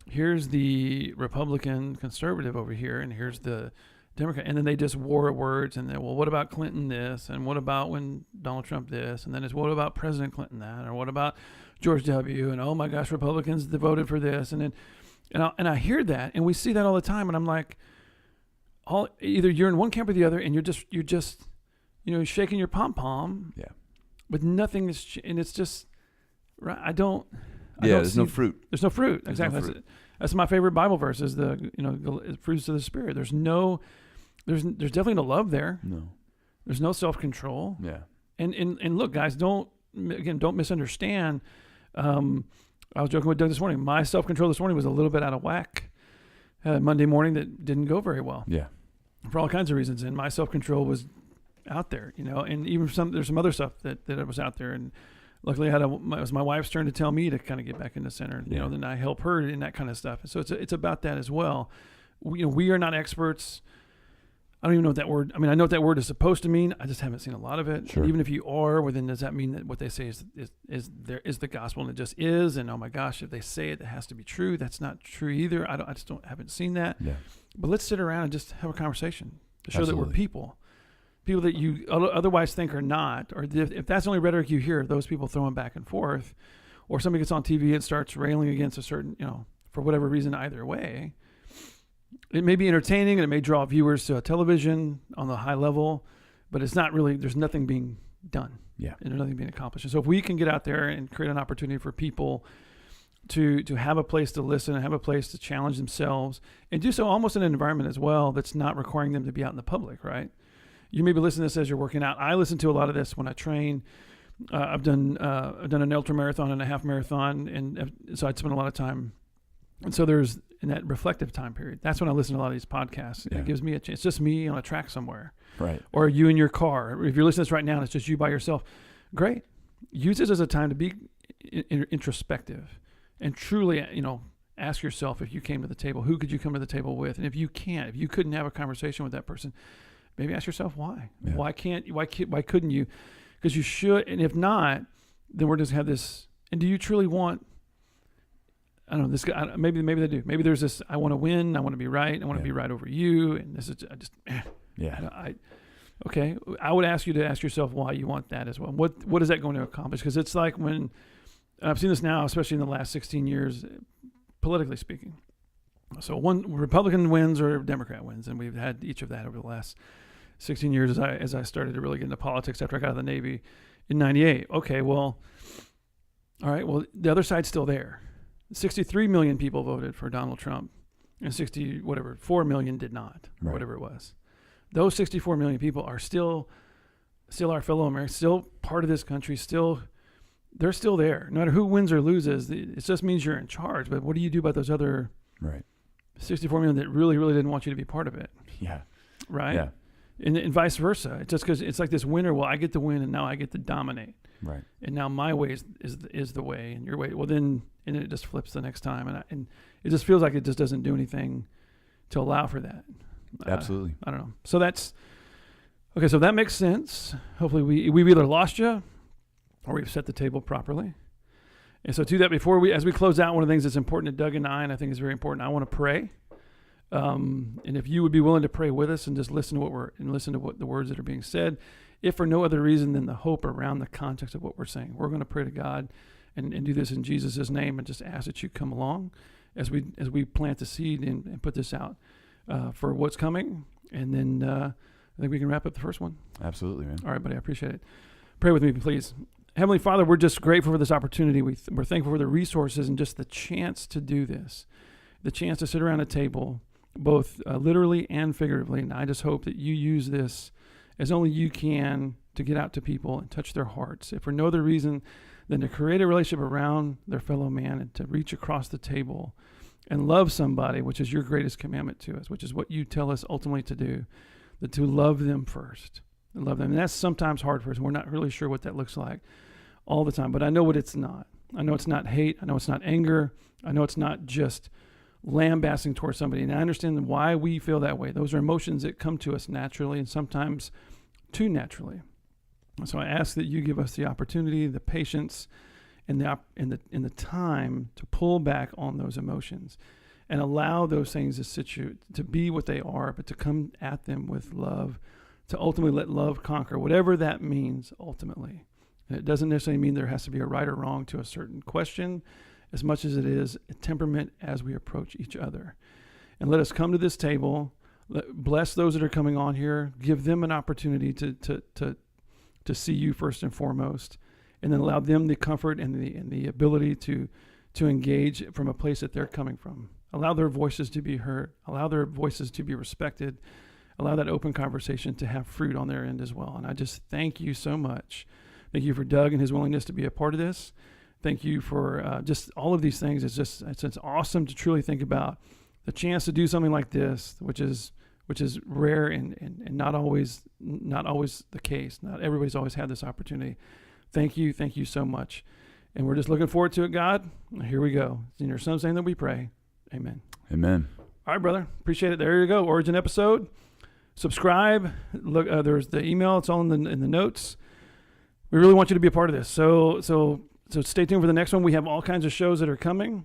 here's the Republican conservative over here, and here's the Democrat. And then they just war words, and then, well, what about Clinton this? And what about when Donald Trump this? And then it's, what about President Clinton that? Or what about George W? And, oh my gosh, Republicans voted for this. And then, and I hear that, and we see that all the time. And I'm like, either you're in one camp or the other, and you're just shaking your pom-pom. Yeah. But nothing is, and it's just, right. There's no fruit. There's no fruit. Exactly. No fruit. That's my favorite Bible verse is the fruits of the Spirit. There's definitely no love there. No. There's no self-control. Yeah. And look, guys, don't misunderstand. I was joking with Doug this morning. My self-control this morning was a little bit out of whack. Monday morning that didn't go very well. Yeah. For all kinds of reasons. And my self-control was out there, and even there's some other stuff that was out there. And luckily it was my wife's turn to tell me to kind of get back in the center. And, then I help her in that kind of stuff. And so it's about that as well. We are not experts. I don't even know what that word, I know what that word is supposed to mean. I just haven't seen a lot of it. Sure. Even if you are, well, then does that mean that what they say is the gospel and it just is? And oh my gosh, if they say it has to be true. That's not true either. I haven't seen that. Yeah. But let's sit around and just have a conversation to show Absolutely. that we're people that you otherwise think are not, or if that's the only rhetoric you hear, those people throwing back and forth, or somebody gets on TV and starts railing against a certain, for whatever reason, either way. It may be entertaining and it may draw viewers to a television on the high level, but it's not really, there's nothing being done. Yeah. And there's nothing being accomplished. And so if we can get out there and create an opportunity for people to have a place to listen and have a place to challenge themselves and do so almost in an environment as well that's not requiring them to be out in the public, right? You may be listening to this as you're working out. I listen to a lot of this when I train. I've done an ultra marathon and a half marathon, and so I'd spend a lot of time. And so there's in that reflective time period. That's when I listen to a lot of these podcasts. Yeah. It gives me a chance. It's just me on a track somewhere, Right. or you in your car. If you're listening to this right now and it's just you by yourself, great. Use this as a time to be introspective and truly, ask yourself, if you came to the table, who could you come to the table with? And if you couldn't have a conversation with that person, maybe ask yourself why. Yeah. Why couldn't you? Because you should. And if not, then we're just have this. And do you truly want? I don't know. This guy. Maybe they do. Maybe there's this. I want to win. I want to be right. I want to be right over you. And this is Okay. I would ask you to ask yourself why you want that as well. What is that going to accomplish? Because it's like when I've seen this now, especially in the last 16 years, politically speaking. So one Republican wins or Democrat wins, and we've had each of that over the last 16 years as I started to really get into politics after I got out of the Navy in 98. Okay, well, All right, well, the other side's still there. 63 million people voted for Donald Trump, and 4 million did not, or whatever it was. Those 64 million people are still our fellow Americans, still part of this country, they're still there. No matter who wins or loses, it just means you're in charge. But what do you do about those other 64 million that really, really didn't want you to be part of it? Yeah. Right? Yeah. And vice versa. It's just because it's like this winner, well, I get to win and now I get to dominate. Right. And now my way is the way, and your way. Well, then it just flips the next time, and it just feels like it just doesn't do anything to allow for that. Absolutely. I don't know. So that's okay. So that makes sense. Hopefully we've either lost you or we've set the table properly. And so to that, as we close out, one of the things that's important to Doug and I think is very important. I want to pray. And if you would be willing to pray with us and just listen to what the words that are being said, if for no other reason than the hope around the context of what we're saying, we're going to pray to God and do this in Jesus' name and just ask that you come along as we plant the seed and put this out for what's coming. And then I think we can wrap up the first one. Absolutely, man. All right, buddy. I appreciate it. Pray with me, please. Heavenly Father, we're just grateful for this opportunity. We're thankful for the resources and just the chance to do this, the chance to sit around a table, both literally and figuratively. And I just hope that you use this as only you can to get out to people and touch their hearts, if for no other reason than to create a relationship around their fellow man and to reach across the table and love somebody, which is your greatest commandment to us, which is what you tell us ultimately to do, that to love them first and love them. And that's sometimes hard for us. We're not really sure what that looks like all the time, but I know what it's not. I know it's not hate. I know it's not anger. I know it's not just lambasting towards somebody. And I understand why we feel that way. Those are emotions that come to us naturally and sometimes too naturally. So I ask that you give us the opportunity, the patience, and the time to pull back on those emotions and allow those things to be what they are, but to come at them with love, to ultimately let love conquer, whatever that means ultimately. And it doesn't necessarily mean there has to be a right or wrong to a certain question, as much as it is a temperament as we approach each other. And let us come to this table, bless those that are coming on here, give them an opportunity to see you first and foremost, and then allow them the comfort and the ability to engage from a place that they're coming from. Allow their voices to be heard, allow their voices to be respected, allow that open conversation to have fruit on their end as well. And I just thank you so much. Thank you for Doug and his willingness to be a part of this. Thank you for just all of these things. It's awesome to truly think about the chance to do something like this, which is rare and not always the case. Not everybody's always had this opportunity. Thank you so much. And we're just looking forward to it, God. Here we go. It's in your son's name that we pray. Amen. Amen. All right, brother. Appreciate it. There you go. Origin episode. Subscribe. Look, there's the email. It's all in the notes. We really want you to be a part of this. So stay tuned for the next one. We have all kinds of shows that are coming.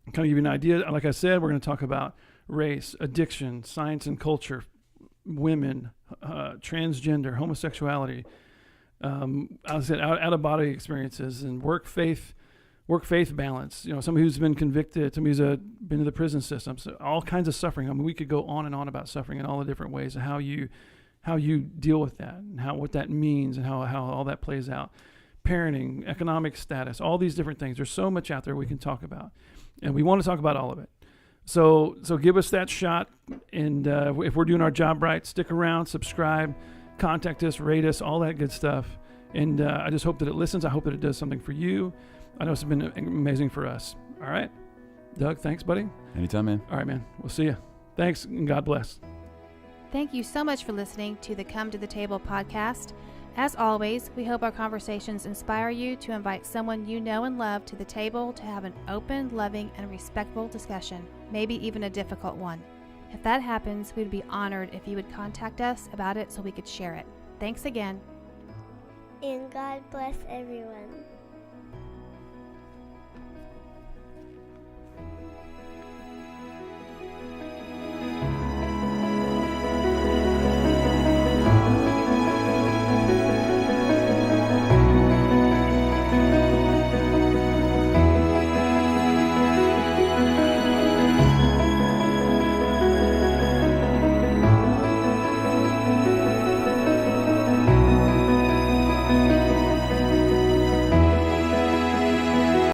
Kind of give you an idea. Like I said, we're going to talk about race, addiction, science and culture, women, transgender, homosexuality, I said out of body experiences, and work faith balance. Somebody who's been convicted, somebody who's been in the prison system, so all kinds of suffering. I mean, we could go on and on about suffering in all the different ways, and how you deal with that, and what that means, and how all that plays out. Parenting, economic status, all these different things. There's so much out there we can talk about, and we want to talk about all of it. So give us that shot, and if we're doing our job right, stick around, subscribe, contact us, rate us, all that good stuff. And I just hope that it listens. I hope that it does something for you. I know it's been amazing for us. All right. Doug, thanks, buddy. Anytime, man. All right, man. We'll see you. Thanks, and God bless. Thank you so much for listening to the Come to the Table podcast. As always, we hope our conversations inspire you to invite someone you know and love to the table to have an open, loving, and respectful discussion, maybe even a difficult one. If that happens, we'd be honored if you would contact us about it so we could share it. Thanks again. And God bless everyone.